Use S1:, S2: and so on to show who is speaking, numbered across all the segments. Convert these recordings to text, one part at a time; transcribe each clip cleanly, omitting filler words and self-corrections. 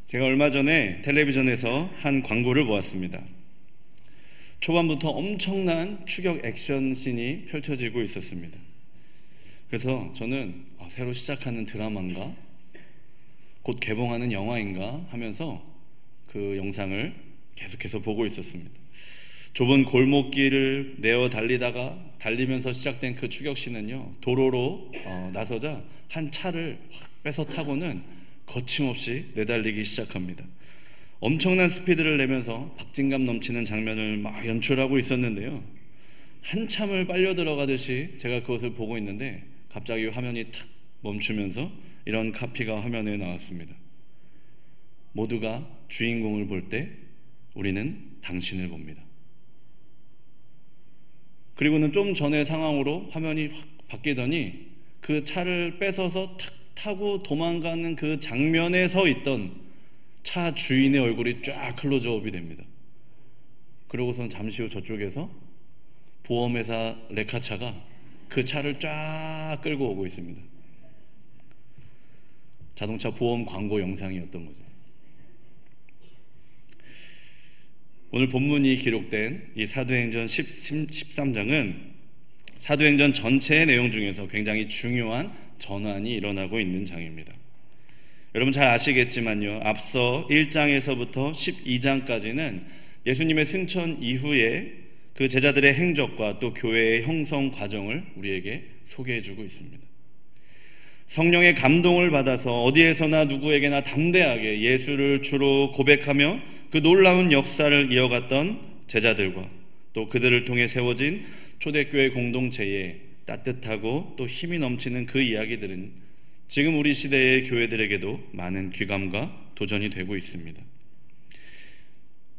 S1: 제가 얼마 전에 텔레비전에서 한 광고를 보았습니다. 초반부터 엄청난 추격 액션 씬이 펼쳐지고 있었습니다. 그래서 저는 새로 시작하는 드라마인가? 곧 개봉하는 영화인가? 하면서 그 영상을 계속해서 보고 있었습니다. 좁은 골목길을 내어 달리면서 시작된 그 추격씬은요, 도로로 나서자 한 차를 뺏어 타고는 거침없이 내달리기 시작합니다. 엄청난 스피드를 내면서 박진감 넘치는 장면을 막 연출하고 있었는데요, 한참을 빨려 들어가듯이 제가 그것을 보고 있는데 갑자기 화면이 탁 멈추면서 이런 카피가 화면에 나왔습니다. 모두가 주인공을 볼 때 우리는 당신을 봅니다. 그리고는 좀 전의 상황으로 화면이 확 바뀌더니 그 차를 뺏어서 탁 타고 도망가는 그 장면에 서 있던 차 주인의 얼굴이 쫙 클로즈업이 됩니다. 그러고선 잠시 후 저쪽에서 보험회사 레카차가 그 차를 쫙 끌고 오고 있습니다. 자동차 보험 광고 영상이었던 거죠. 오늘 본문이 기록된 이 사도행전 13장은 사도행전 전체의 내용 중에서 굉장히 중요한 전환이 일어나고 있는 장입니다. 여러분 잘 아시겠지만요, 앞서 1장에서부터 12장까지는 예수님의 승천 이후에 그 제자들의 행적과 또 교회의 형성 과정을 우리에게 소개해주고 있습니다. 성령의 감동을 받아서 어디에서나 누구에게나 담대하게 예수를 주로 고백하며 그 놀라운 역사를 이어갔던 제자들과 또 그들을 통해 세워진 초대교회 공동체의 따뜻하고 또 힘이 넘치는 그 이야기들은 지금 우리 시대의 교회들에게도 많은 귀감과 도전이 되고 있습니다.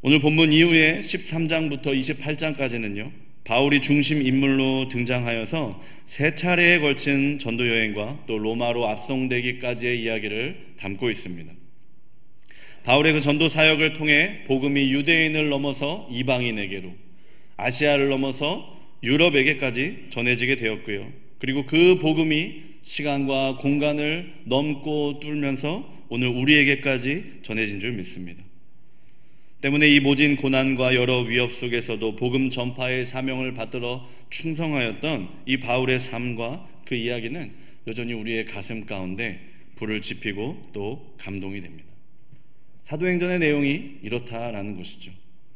S1: 오늘 본문 이후에 13장부터 28장까지는요, 바울이 중심 인물로 등장하여서 세 차례에 걸친 전도 여행과 또 로마로 압송되기까지의 이야기를 담고 있습니다. 바울의 그 전도 사역을 통해 복음이 유대인을 넘어서 이방인에게로, 아시아를 넘어서 유럽에게까지 전해지게 되었고요. 그리고 그 복음이 시간과 공간을 넘고 뚫으면서 오늘 우리에게까지 전해진 줄 믿습니다. 때문에 이 모진 고난과 여러 위협 속에서도 복음 전파의 사명을 받들어 충성하였던 이 바울의 삶과 그 이야기는 여전히 우리의 가슴 가운데 불을 지피고 또 감동이 됩니다. 사도행전의 내용이 이렇다라는 것이죠.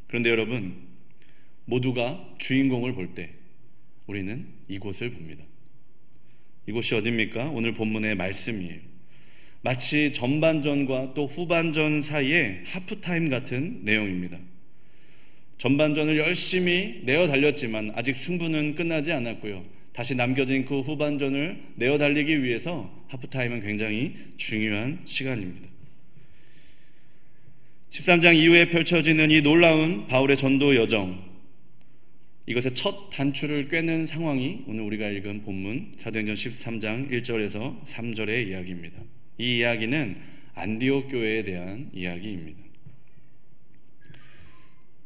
S1: 그런데 여러분, 모두가 주인공을 볼 때 우리는 이곳을 봅니다. 이곳이 어디입니까? 오늘 본문의 말씀이에요. 마치 전반전과 또 후반전 사이에 하프타임 같은 내용입니다. 전반전을 열심히 내어 달렸지만 아직 승부는 끝나지 않았고요. 다시 남겨진 그 후반전을 내어 달리기 위해서 하프타임은 굉장히 중요한 시간입니다. 13장 이후에 펼쳐지는 이 놀라운 바울의 전도 여정, 이것의 첫 단추를 꿰는 상황이 오늘 우리가 읽은 본문 사도행전 13장 1절에서 3절의 이야기입니다. 이 이야기는 안디옥 교회에 대한 이야기입니다.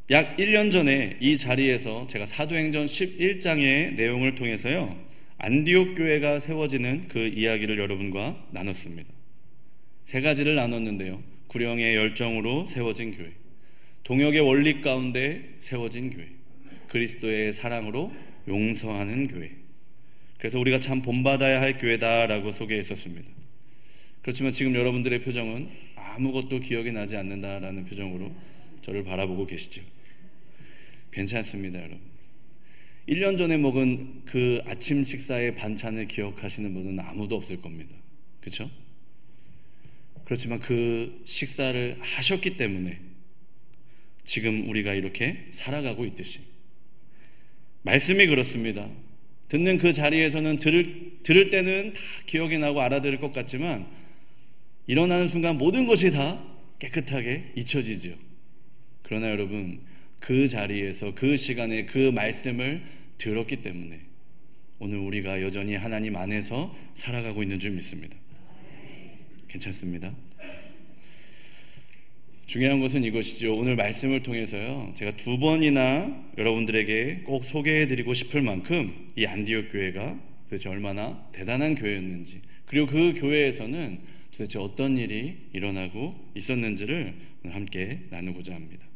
S1: 약 1년 전에 이 자리에서 제가 사도행전 11장의 내용을 통해서요, 안디옥 교회가 세워지는 그 이야기를 여러분과 나눴습니다. 세 가지를 나눴는데요, 구령의 열정으로 세워진 교회, 동역의 원리 가운데 세워진 교회, 그리스도의 사랑으로 용서하는 교회. 그래서 우리가 참 본받아야 할 교회다라고 소개했었습니다. 그렇지만 지금 여러분들의 표정은 아무것도 기억이 나지 않는다라는 표정으로 저를 바라보고 계시죠. 괜찮습니다, 여러분. 1년 전에 먹은 그 아침 식사의 반찬을 기억하시는 분은 아무도 없을 겁니다. 그렇죠? 그렇지만 그 식사를 하셨기 때문에 지금 우리가 이렇게 살아가고 있듯이, 말씀이 그렇습니다. 듣는 그 자리에서는 들을 때는 다 기억이 나고 알아들을 것 같지만 일어나는 순간 모든 것이 다 깨끗하게 잊혀지죠. 그러나 여러분, 그 자리에서 그 시간에 그 말씀을 들었기 때문에 오늘 우리가 여전히 하나님 안에서 살아가고 있는 줄 믿습니다. 괜찮습니다. 중요한 것은 이것이죠. 오늘 말씀을 통해서요, 제가 2번이나 여러분들에게 꼭 소개해드리고 싶을 만큼 이 안디옥 교회가 도대체 얼마나 대단한 교회였는지, 그리고 그 교회에서는 도대체 어떤 일이 일어나고 있었는지를 함께 나누고자 합니다.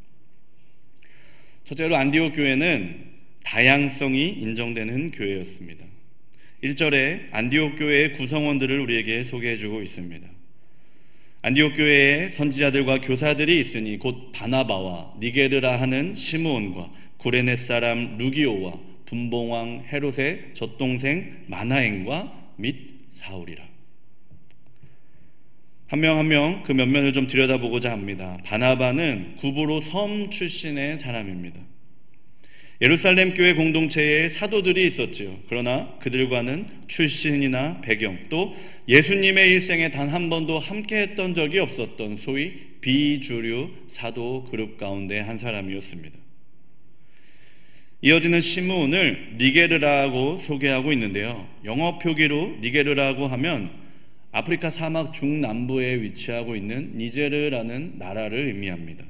S1: 첫째로 안디옥 교회는 다양성이 인정되는 교회였습니다. 1절에 안디옥 교회의 구성원들을 우리에게 소개해주고 있습니다. 안디옥 교회에 선지자들과 교사들이 있으니 곧 바나바와 니게르라 하는 시므온과 구레네 사람 루기오와 분봉왕 헤롯의 젖동생 마나엔과 및 사울이라. 한 명 한 명 그 면면을 좀 들여다보고자 합니다. 바나바는 구브로 섬 출신의 사람입니다. 예루살렘 교회 공동체에 사도들이 있었지요. 그러나 그들과는 출신이나 배경, 또 예수님의 일생에 단 한 번도 함께 했던 적이 없었던 소위 비주류 사도 그룹 가운데 한 사람이었습니다. 이어지는 시므온을 니게르라고 소개하고 있는데요. 영어 표기로 니게르라고 하면 아프리카 사막 중남부에 위치하고 있는 니제르라는 나라를 의미합니다.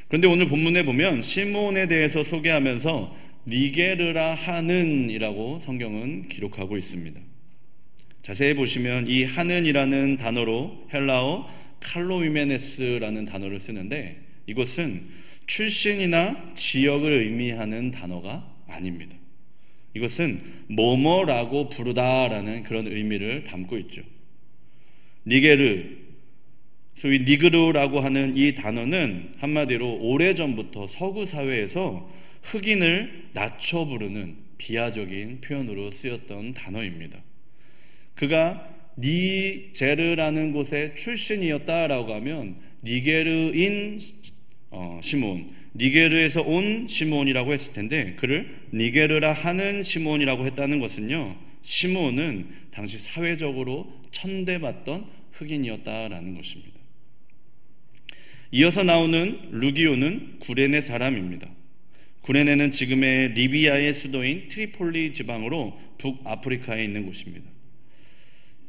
S1: 그런데 오늘 본문에 보면 시므온에 대해서 소개하면서 니게르라 하는 이라고 성경은 기록하고 있습니다. 자세히 보시면 이 하는이라는 단어로 헬라어 칼로이메네스라는 단어를 쓰는데 이것은 출신이나 지역을 의미하는 단어가 아닙니다. 이것은 뭐뭐라고 부르다라는 그런 의미를 담고 있죠. 니게르, 소위 니그르라고 하는 이 단어는 한마디로 오래전부터 서구 사회에서 흑인을 낮춰 부르는 비하적인 표현으로 쓰였던 단어입니다. 그가 니제르라는 곳의 출신이었다라고 하면 니게르인 시므온, 니게르에서 온 시므온이라고 했을 텐데 그를 니게르라 하는 시므온이라고 했다는 것은요, 시므온은 당시 사회적으로 천대받던 흑인이었다라는 것입니다. 이어서 나오는 루기오는 구레네 사람입니다. 구레네는 지금의 리비아의 수도인 트리폴리 지방으로 북아프리카에 있는 곳입니다.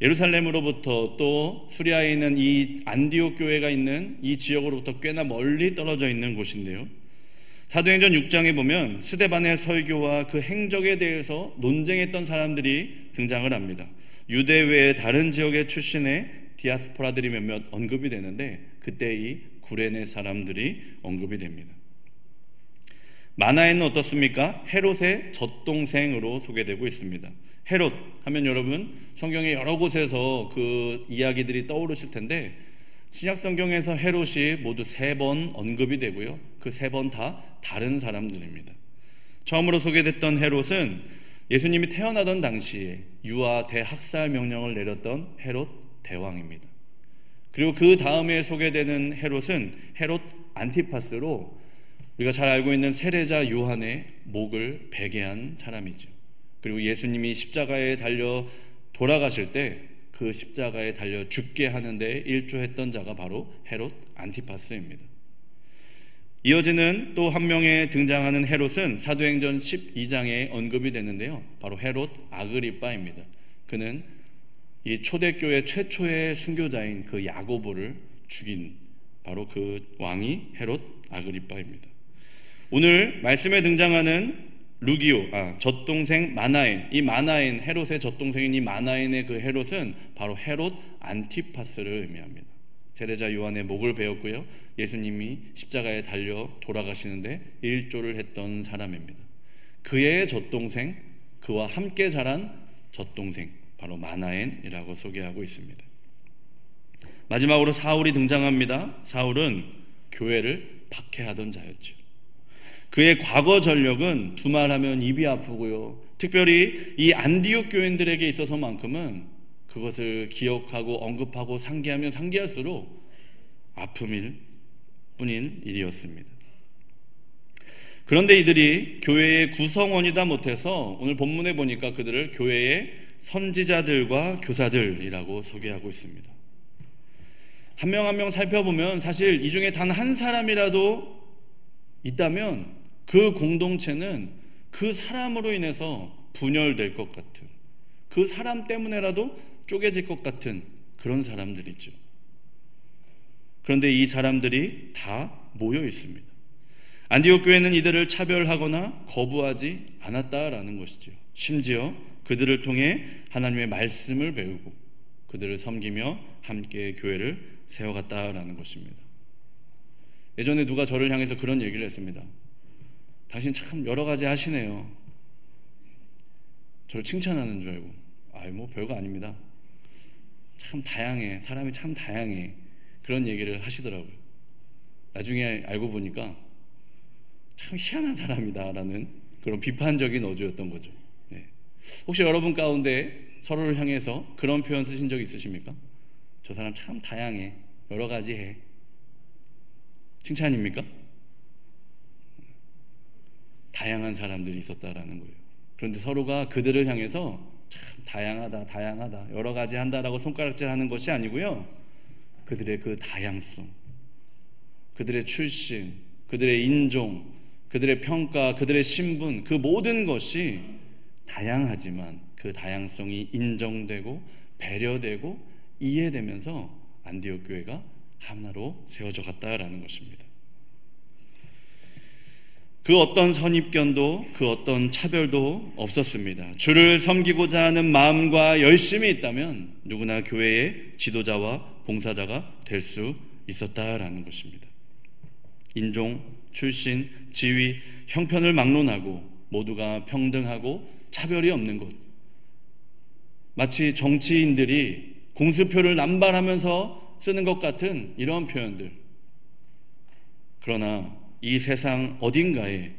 S1: 예루살렘으로부터 또 수리아에 있는 이 안디옥 교회가 있는 이 지역으로부터 꽤나 멀리 떨어져 있는 곳인데요. 사도행전 6장에 보면 스데반의 설교와 그 행적에 대해서 논쟁했던 사람들이 등장을 합니다. 유대 외의 다른 지역의 출신의 디아스포라들이 몇몇 언급이 되는데 그때 이 구레네 사람들이 언급이 됩니다. 마나엔은 어떻습니까? 헤롯의 젖동생으로 소개되고 있습니다. 헤롯 하면 여러분 성경의 여러 곳에서 그 이야기들이 떠오르실 텐데 신약 성경에서 헤롯이 모두 3번 언급이 되고요. 그 3번 다 다른 사람들입니다. 처음으로 소개됐던 헤롯은 예수님이 태어나던 당시에 유아 대학살 명령을 내렸던 헤롯 대왕입니다. 그리고 그 다음에 소개되는 헤롯은 헤롯 안티파스로 우리가 잘 알고 있는 세례자 요한의 목을 베게 한 사람이죠. 그리고 예수님이 십자가에 달려 돌아가실 때 그 십자가에 달려 죽게 하는데 일조했던 자가 바로 헤롯 안티파스입니다. 이어지는 또 한 명의 등장하는 헤롯은 사도행전 12장에 언급이 되는데요. 바로 헤롯 아그리빠입니다. 그는 이 초대교회 최초의 순교자인 그 야고보를 죽인 바로 그 왕이 헤롯 아그리빠입니다. 오늘 말씀에 등장하는 루기오, 젖동생 마나엔, 이 마나엔, 헤롯의 젖동생인 이 마나엔의 그 헤롯은 바로 헤롯 안티파스를 의미합니다. 세례자 요한의 목을 베었고요, 예수님이 십자가에 달려 돌아가시는데 일조를 했던 사람입니다. 그의 젖동생, 그와 함께 자란 젖동생, 바로 마나엔이라고 소개하고 있습니다. 마지막으로 사울이 등장합니다. 사울은 교회를 박해하던 자였죠. 그의 과거 전력은 두말하면 입이 아프고요. 특별히 이 안디옥 교인들에게 있어서만큼은 그것을 기억하고 언급하고 상기하면 상기할수록 아픔일 뿐인 일이었습니다. 그런데 이들이 교회의 구성원이다 못해서 오늘 본문에 보니까 그들을 교회의 선지자들과 교사들이라고 소개하고 있습니다. 한 명 한 명 살펴보면 사실 이 중에 단 한 사람이라도 있다면 그 공동체는 그 사람으로 인해서 분열될 것 같은, 그 사람 때문에라도 쪼개질 것 같은 그런 사람들이죠. 그런데 이 사람들이 다 모여 있습니다. 안디옥 교회는 이들을 차별하거나 거부하지 않았다라는 것이죠. 심지어 그들을 통해 하나님의 말씀을 배우고 그들을 섬기며 함께 교회를 세워갔다라는 것입니다. 예전에 누가 저를 향해서 그런 얘기를 했습니다. 당신 참 여러 가지 하시네요. 저를 칭찬하는 줄 알고. 뭐 별거 아닙니다. 참 다양해. 사람이 참 다양해. 그런 얘기를 하시더라고요. 나중에 알고 보니까 참 희한한 사람이다라는 그런 비판적인 어조였던 거죠. 혹시 여러분 가운데 서로를 향해서 그런 표현 쓰신 적 있으십니까? 저 사람 참 다양해. 여러 가지 해. 칭찬입니까? 다양한 사람들이 있었다라는 거예요. 그런데 서로가 그들을 향해서 참 다양하다, 여러 가지 한다라고 손가락질 하는 것이 아니고요. 그들의 그 다양성, 그들의 출신, 그들의 인종, 그들의 평가, 그들의 신분, 그 모든 것이 다양하지만 그 다양성이 인정되고 배려되고 이해되면서 안디옥 교회가 하나로 세워져 갔다라는 것입니다. 그 어떤 선입견도 그 어떤 차별도 없었습니다. 주를 섬기고자 하는 마음과 열심이 있다면 누구나 교회의 지도자와 봉사자가 될 수 있었다라는 것입니다. 인종, 출신, 지위, 형편을 막론하고 모두가 평등하고 차별이 없는 곳, 마치 정치인들이 공수표를 남발하면서 쓰는 것 같은 이런 표현들. 그러나 이 세상 어딘가에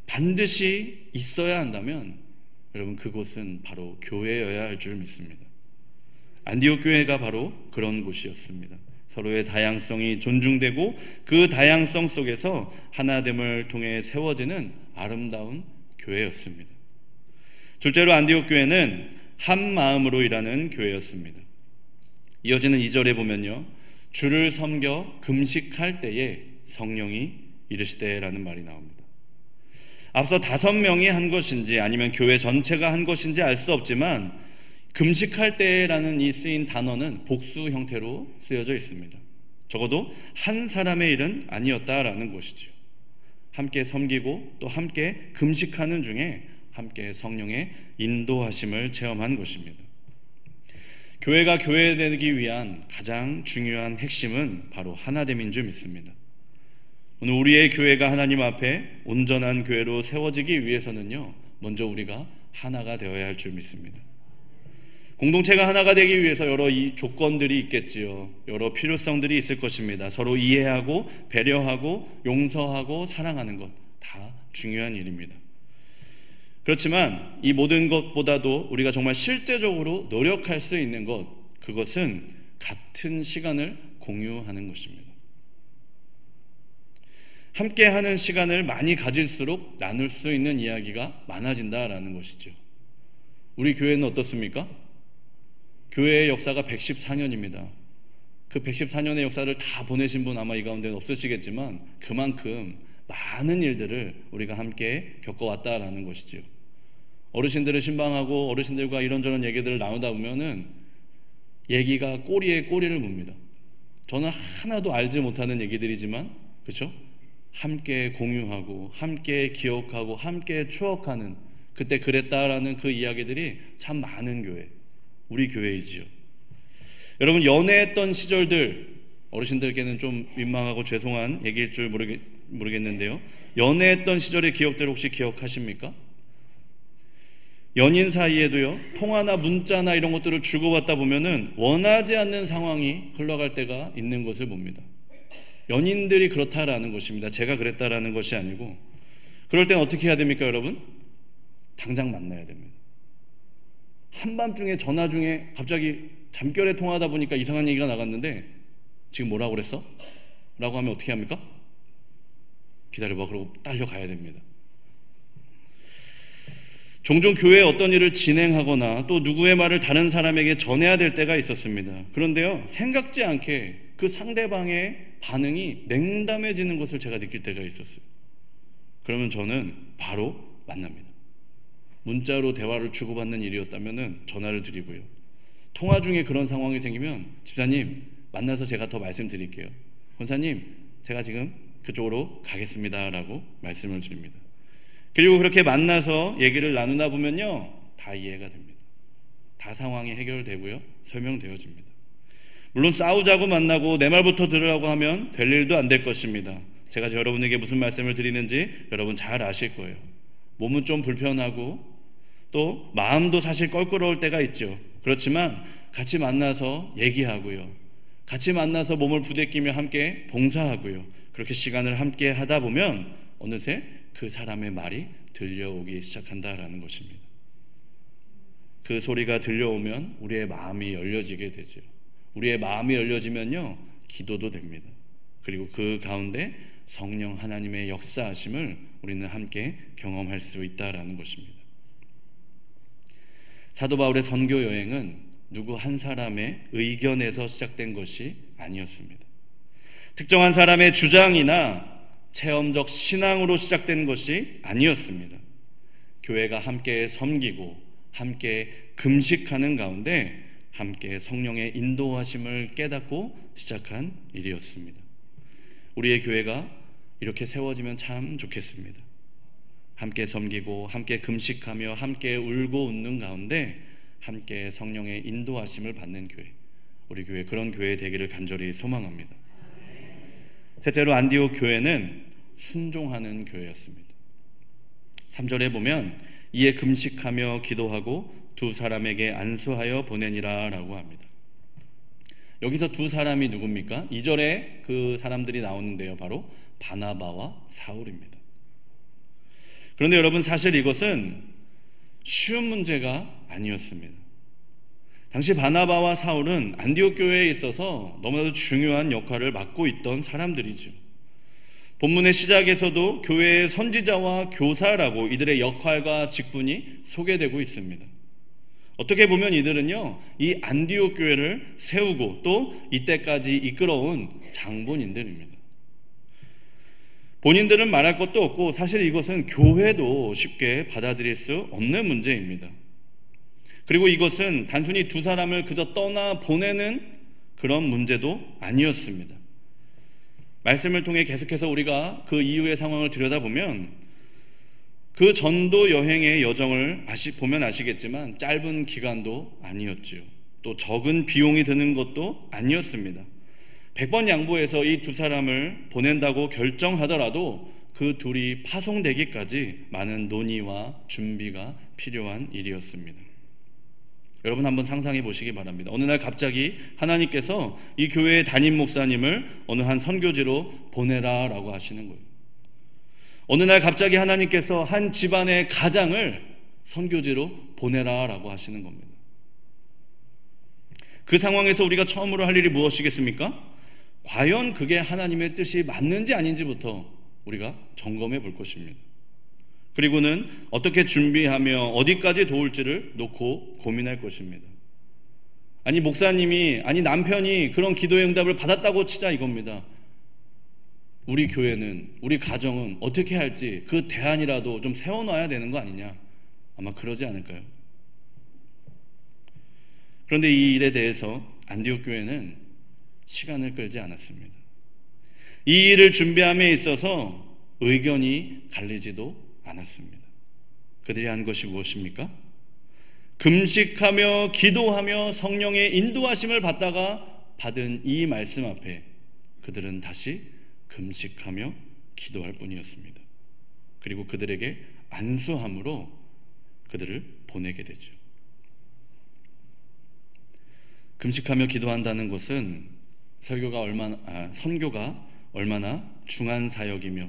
S1: 반드시 있어야 한다면 여러분 그곳은 바로 교회여야 할 줄 믿습니다. 안디옥 교회가 바로 그런 곳이었습니다. 서로의 다양성이 존중되고 그 다양성 속에서 하나됨을 통해 세워지는 아름다운 교회였습니다. 둘째로 안디옥 교회는 한 마음으로 일하는 교회였습니다. 이어지는 2절에 보면요, 주를 섬겨 금식할 때에 성령이 이르시되라는 말이 나옵니다. 앞서 5명이 한 것인지 아니면 교회 전체가 한 것인지 알 수 없지만 금식할 때라는 이 쓰인 단어는 복수 형태로 쓰여져 있습니다. 적어도 한 사람의 일은 아니었다라는 것이죠. 함께 섬기고 또 함께 금식하는 중에 함께 성령의 인도하심을 체험한 것입니다. 교회가 교회되기 위한 가장 중요한 핵심은 바로 하나됨인 줄 믿습니다. 오늘 우리의 교회가 하나님 앞에 온전한 교회로 세워지기 위해서는요, 먼저 우리가 하나가 되어야 할 줄 믿습니다. 공동체가 하나가 되기 위해서 여러 조건들이 있겠지요. 여러 필요성들이 있을 것입니다. 서로 이해하고 배려하고 용서하고 사랑하는 것 다 중요한 일입니다. 그렇지만 이 모든 것보다도 우리가 정말 실제적으로 노력할 수 있는 것, 그것은 같은 시간을 공유하는 것입니다. 함께하는 시간을 많이 가질수록 나눌 수 있는 이야기가 많아진다라는 것이죠. 우리 교회는 어떻습니까? 교회의 역사가 114년입니다. 그 114년의 역사를 다 보내신 분 아마 이 가운데 없으시겠지만 그만큼 많은 일들을 우리가 함께 겪어왔다라는 것이죠. 어르신들을 신방하고 어르신들과 이런저런 얘기들을 나누다 보면은 얘기가 꼬리에 꼬리를 묻니다. 저는 하나도 알지 못하는 얘기들이지만, 그렇죠? 함께 공유하고 함께 기억하고 함께 추억하는, 그때 그랬다라는 그 이야기들이 참 많은 교회, 우리 교회이지요. 여러분, 연애했던 시절들, 어르신들께는 좀 민망하고 죄송한 얘기일 줄 모르겠는데요, 연애했던 시절의 기억들 혹시 기억하십니까? 연인 사이에도요, 통화나 문자나 이런 것들을 주고받다 보면은 원하지 않는 상황이 흘러갈 때가 있는 것을 봅니다. 연인들이 그렇다라는 것입니다. 제가 그랬다라는 것이 아니고. 그럴 땐 어떻게 해야 됩니까, 여러분? 당장 만나야 됩니다. 한밤중에 전화 중에 갑자기 잠결에 통화하다 보니까 이상한 얘기가 나갔는데 지금 뭐라고 그랬어? 라고 하면 어떻게 합니까? 기다려봐. 그러고 딸려가야 됩니다. 종종 교회에 어떤 일을 진행하거나 또 누구의 말을 다른 사람에게 전해야 될 때가 있었습니다. 그런데요, 생각지 않게 그 상대방의 반응이 냉담해지는 것을 제가 느낄 때가 있었어요. 그러면 저는 바로 만납니다. 문자로 대화를 주고받는 일이었다면 전화를 드리고요. 통화 중에 그런 상황이 생기면 집사님 만나서 제가 더 말씀드릴게요. 권사님 제가 지금 그쪽으로 가겠습니다 라고 말씀을 드립니다. 그리고 그렇게 만나서 얘기를 나누다 보면요, 다 이해가 됩니다. 다 상황이 해결되고요, 설명되어집니다. 물론 싸우자고 만나고 내 말부터 들으라고 하면 될 일도 안 될 것입니다. 제가 여러분에게 무슨 말씀을 드리는지 여러분 잘 아실 거예요. 몸은 좀 불편하고 또 마음도 사실 껄끄러울 때가 있죠. 그렇지만 같이 만나서 얘기하고요. 같이 만나서 몸을 부대끼며 함께 봉사하고요. 그렇게 시간을 함께 하다 보면 어느새 그 사람의 말이 들려오기 시작한다라는 것입니다. 그 소리가 들려오면 우리의 마음이 열려지게 되죠. 우리의 마음이 열려지면요, 기도도 됩니다. 그리고 그 가운데 성령 하나님의 역사하심을 우리는 함께 경험할 수 있다라는 것입니다. 사도 바울의 선교 여행은 누구 한 사람의 의견에서 시작된 것이 아니었습니다. 특정한 사람의 주장이나 체험적 신앙으로 시작된 것이 아니었습니다. 교회가 함께 섬기고 함께 금식하는 가운데 함께 성령의 인도하심을 깨닫고 시작한 일이었습니다. 우리의 교회가 이렇게 세워지면 참 좋겠습니다. 함께 섬기고 함께 금식하며 함께 울고 웃는 가운데 함께 성령의 인도하심을 받는 교회, 우리 교회 그런 교회 되기를 간절히 소망합니다. 셋째로 안디옥 교회는 순종하는 교회였습니다. 3절에 보면 이에 금식하며 기도하고 두 사람에게 안수하여 보내니라 라고 합니다. 여기서 두 사람이 누굽니까? 2절에 그 사람들이 나오는데요, 바로 바나바와 사울입니다. 그런데 여러분, 사실 이것은 쉬운 문제가 아니었습니다. 당시 바나바와 사울은 안디옥 교회에 있어서 너무나도 중요한 역할을 맡고 있던 사람들이죠. 본문의 시작에서도 교회의 선지자와 교사라고 이들의 역할과 직분이 소개되고 있습니다. 어떻게 보면 이들은요, 이 안디옥 교회를 세우고 또 이때까지 이끌어온 장본인들입니다. 본인들은 말할 것도 없고 사실 이것은 교회도 쉽게 받아들일 수 없는 문제입니다. 그리고 이것은 단순히 두 사람을 그저 떠나 보내는 그런 문제도 아니었습니다. 말씀을 통해 계속해서 우리가 그 이후의 상황을 들여다보면 그 전도 여행의 여정을 보면 아시겠지만 짧은 기간도 아니었지요. 또 적은 비용이 드는 것도 아니었습니다. 100번 양보해서 이 두 사람을 보낸다고 결정하더라도 그 둘이 파송되기까지 많은 논의와 준비가 필요한 일이었습니다. 여러분 한번 상상해 보시기 바랍니다. 어느 날 갑자기 하나님께서 이 교회의 담임 목사님을 어느 한 선교지로 보내라 라고 하시는 거예요. 어느 날 갑자기 하나님께서 한 집안의 가장을 선교지로 보내라 라고 하시는 겁니다. 그 상황에서 우리가 처음으로 할 일이 무엇이겠습니까? 과연 그게 하나님의 뜻이 맞는지 아닌지부터 우리가 점검해 볼 것입니다. 그리고는 어떻게 준비하며 어디까지 도울지를 놓고 고민할 것입니다. 아니 목사님이, 아니 남편이 그런 기도의 응답을 받았다고 치자 이겁니다. 우리 교회는, 우리 가정은 어떻게 할지 그 대안이라도 좀 세워놔야 되는 거 아니냐? 아마 그러지 않을까요? 그런데 이 일에 대해서 안디옥 교회는 시간을 끌지 않았습니다. 이 일을 준비함에 있어서 의견이 갈리지도 않았습니다. 그들이 한 것이 무엇입니까? 금식하며 기도하며 성령의 인도하심을 받다가 받은 이 말씀 앞에 그들은 다시 금식하며 기도할 뿐이었습니다. 그리고 그들에게 안수함으로 그들을 보내게 되죠. 금식하며 기도한다는 것은 선교가 얼마나 중한 사역이며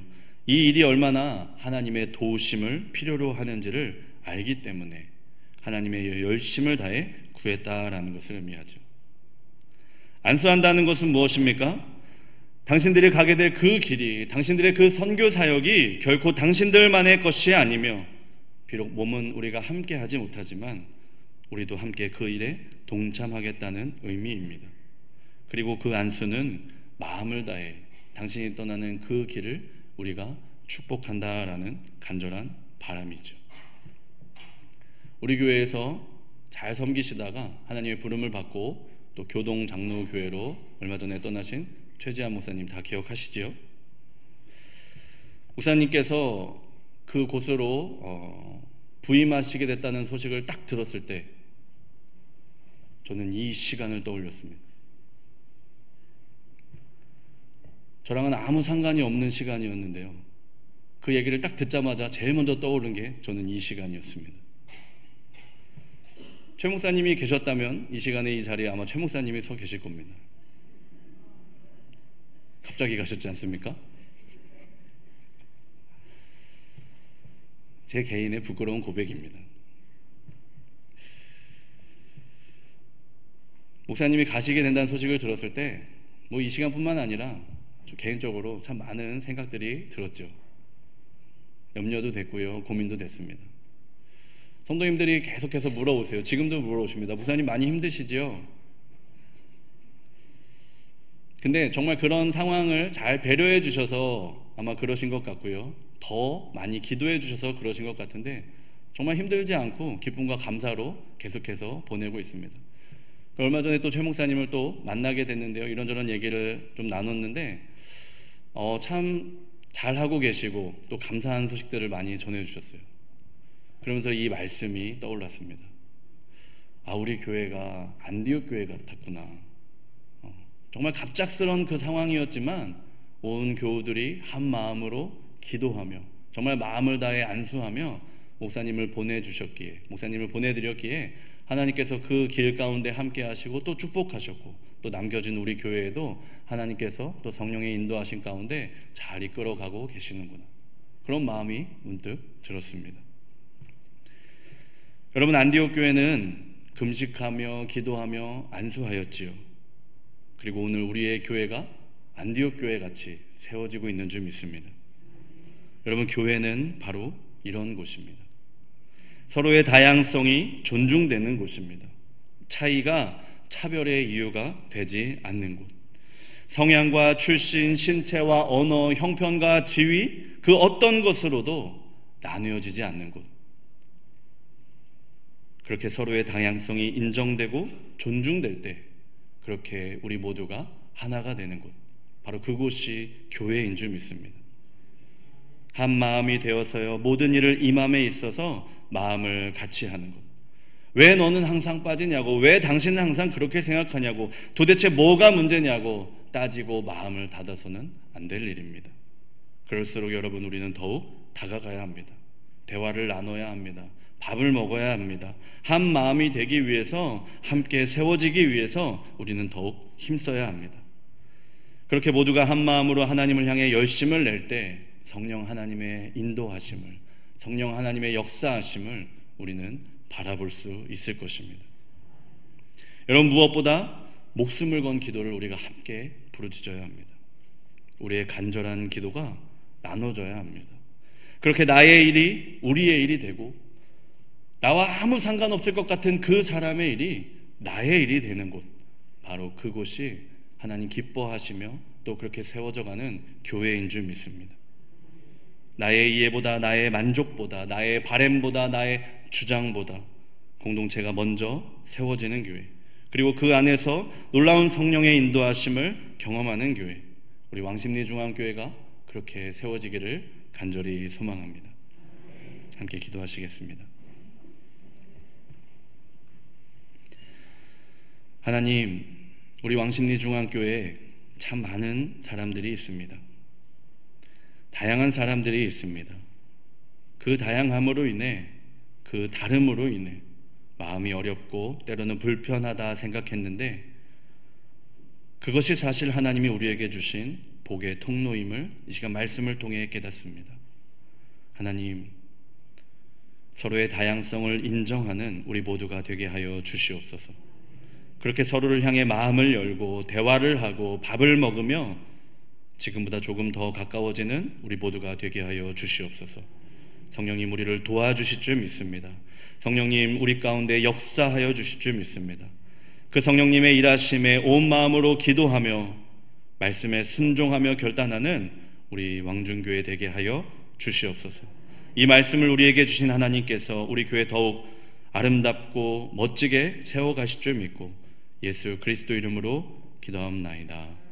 S1: 이 일이 얼마나 하나님의 도우심을 필요로 하는지를 알기 때문에 하나님의 열심을 다해 구했다라는 것을 의미하죠. 안수한다는 것은 무엇입니까? 당신들이 가게 될 그 길이, 당신들의 그 선교 사역이 결코 당신들만의 것이 아니며 비록 몸은 우리가 함께 하지 못하지만 우리도 함께 그 일에 동참하겠다는 의미입니다. 그리고 그 안수는 마음을 다해 당신이 떠나는 그 길을 우리가 축복한다라는 간절한 바람이죠. 우리 교회에서 잘 섬기시다가 하나님의 부름을 받고 또 교동장로교회로 얼마 전에 떠나신 최지한 목사님 다 기억하시지요? 목사님께서 그 곳으로 부임하시게 됐다는 소식을 딱 들었을 때 저는 이 시간을 떠올렸습니다. 저랑은 아무 상관이 없는 시간이었는데요. 그 얘기를 딱 듣자마자 제일 먼저 떠오른 게 저는 이 시간이었습니다. 최 목사님이 계셨다면 이 시간에 이 자리에 아마 최 목사님이 서 계실 겁니다. 갑자기 가셨지 않습니까? 제 개인의 부끄러운 고백입니다. 목사님이 가시게 된다는 소식을 들었을 때 뭐 이 시간뿐만 아니라 개인적으로 참 많은 생각들이 들었죠. 염려도 됐고요, 고민도 됐습니다. 성도님들이 계속해서 물어오세요. 지금도 물어오십니다. 목사님 많이 힘드시죠? 근데 정말 그런 상황을 잘 배려해 주셔서 아마 그러신 것 같고요, 더 많이 기도해 주셔서 그러신 것 같은데 정말 힘들지 않고 기쁨과 감사로 계속해서 보내고 있습니다. 얼마 전에 또 최 목사님을 또 만나게 됐는데요, 이런저런 얘기를 좀 나눴는데 참 잘하고 계시고 또 감사한 소식들을 많이 전해주셨어요. 그러면서 이 말씀이 떠올랐습니다. 아, 우리 교회가 안디옥 교회 같았구나. 정말 갑작스러운 그 상황이었지만 온 교우들이 한 마음으로 기도하며 정말 마음을 다해 안수하며 목사님을 보내주셨기에, 목사님을 보내드렸기에 하나님께서 그 길 가운데 함께 하시고 또 축복하셨고 또 남겨진 우리 교회에도 하나님께서 또 성령의 인도하신 가운데 잘 이끌어가고 계시는구나, 그런 마음이 문득 들었습니다. 여러분, 안디옥 교회는 금식하며 기도하며 안수하였지요. 그리고 오늘 우리의 교회가 안디옥 교회 같이 세워지고 있는 줄 믿습니다. 여러분, 교회는 바로 이런 곳입니다. 서로의 다양성이 존중되는 곳입니다. 차이가 차별의 이유가 되지 않는 곳. 성향과 출신, 신체와 언어, 형편과 지위, 그 어떤 것으로도 나누어지지 않는 곳. 그렇게 서로의 다양성이 인정되고 존중될 때 그렇게 우리 모두가 하나가 되는 곳, 바로 그곳이 교회인 줄 믿습니다. 한 마음이 되어서요, 모든 일을 이 마음에 있어서 마음을 같이 하는 것. 왜 너는 항상 빠지냐고, 왜 당신은 항상 그렇게 생각하냐고, 도대체 뭐가 문제냐고 따지고 마음을 닫아서는 안 될 일입니다. 그럴수록 여러분, 우리는 더욱 다가가야 합니다. 대화를 나눠야 합니다. 밥을 먹어야 합니다. 한 마음이 되기 위해서, 함께 세워지기 위해서 우리는 더욱 힘써야 합니다. 그렇게 모두가 한 마음으로 하나님을 향해 열심을 낼 때 성령 하나님의 인도하심을, 성령 하나님의 역사하심을 우리는 바라볼 수 있을 것입니다. 여러분, 무엇보다 목숨을 건 기도를 우리가 함께 부르짖어야 합니다. 우리의 간절한 기도가 나눠져야 합니다. 그렇게 나의 일이 우리의 일이 되고 나와 아무 상관없을 것 같은 그 사람의 일이 나의 일이 되는 곳, 바로 그곳이 하나님 기뻐하시며 또 그렇게 세워져가는 교회인 줄 믿습니다. 나의 이해보다, 나의 만족보다, 나의 바램보다, 나의 주장보다 공동체가 먼저 세워지는 교회, 그리고 그 안에서 놀라운 성령의 인도하심을 경험하는 교회, 우리 왕십리중앙교회가 그렇게 세워지기를 간절히 소망합니다. 함께 기도하시겠습니다. 하나님, 우리 왕십리중앙교회에 참 많은 사람들이 있습니다. 다양한 사람들이 있습니다. 그 다양함으로 인해, 그 다름으로 인해 마음이 어렵고 때로는 불편하다 생각했는데 그것이 사실 하나님이 우리에게 주신 복의 통로임을 이 시간 말씀을 통해 깨닫습니다. 하나님, 서로의 다양성을 인정하는 우리 모두가 되게 하여 주시옵소서. 그렇게 서로를 향해 마음을 열고 대화를 하고 밥을 먹으며 지금보다 조금 더 가까워지는 우리 모두가 되게 하여 주시옵소서. 성령님, 우리를 도와주실 줄 믿습니다. 성령님, 우리 가운데 역사하여 주실 줄 믿습니다. 그 성령님의 일하심에 온 마음으로 기도하며 말씀에 순종하며 결단하는 우리 왕중교회 되게 하여 주시옵소서. 이 말씀을 우리에게 주신 하나님께서 우리 교회 더욱 아름답고 멋지게 세워가실 줄 믿고 예수 그리스도 이름으로 기도하옵나이다.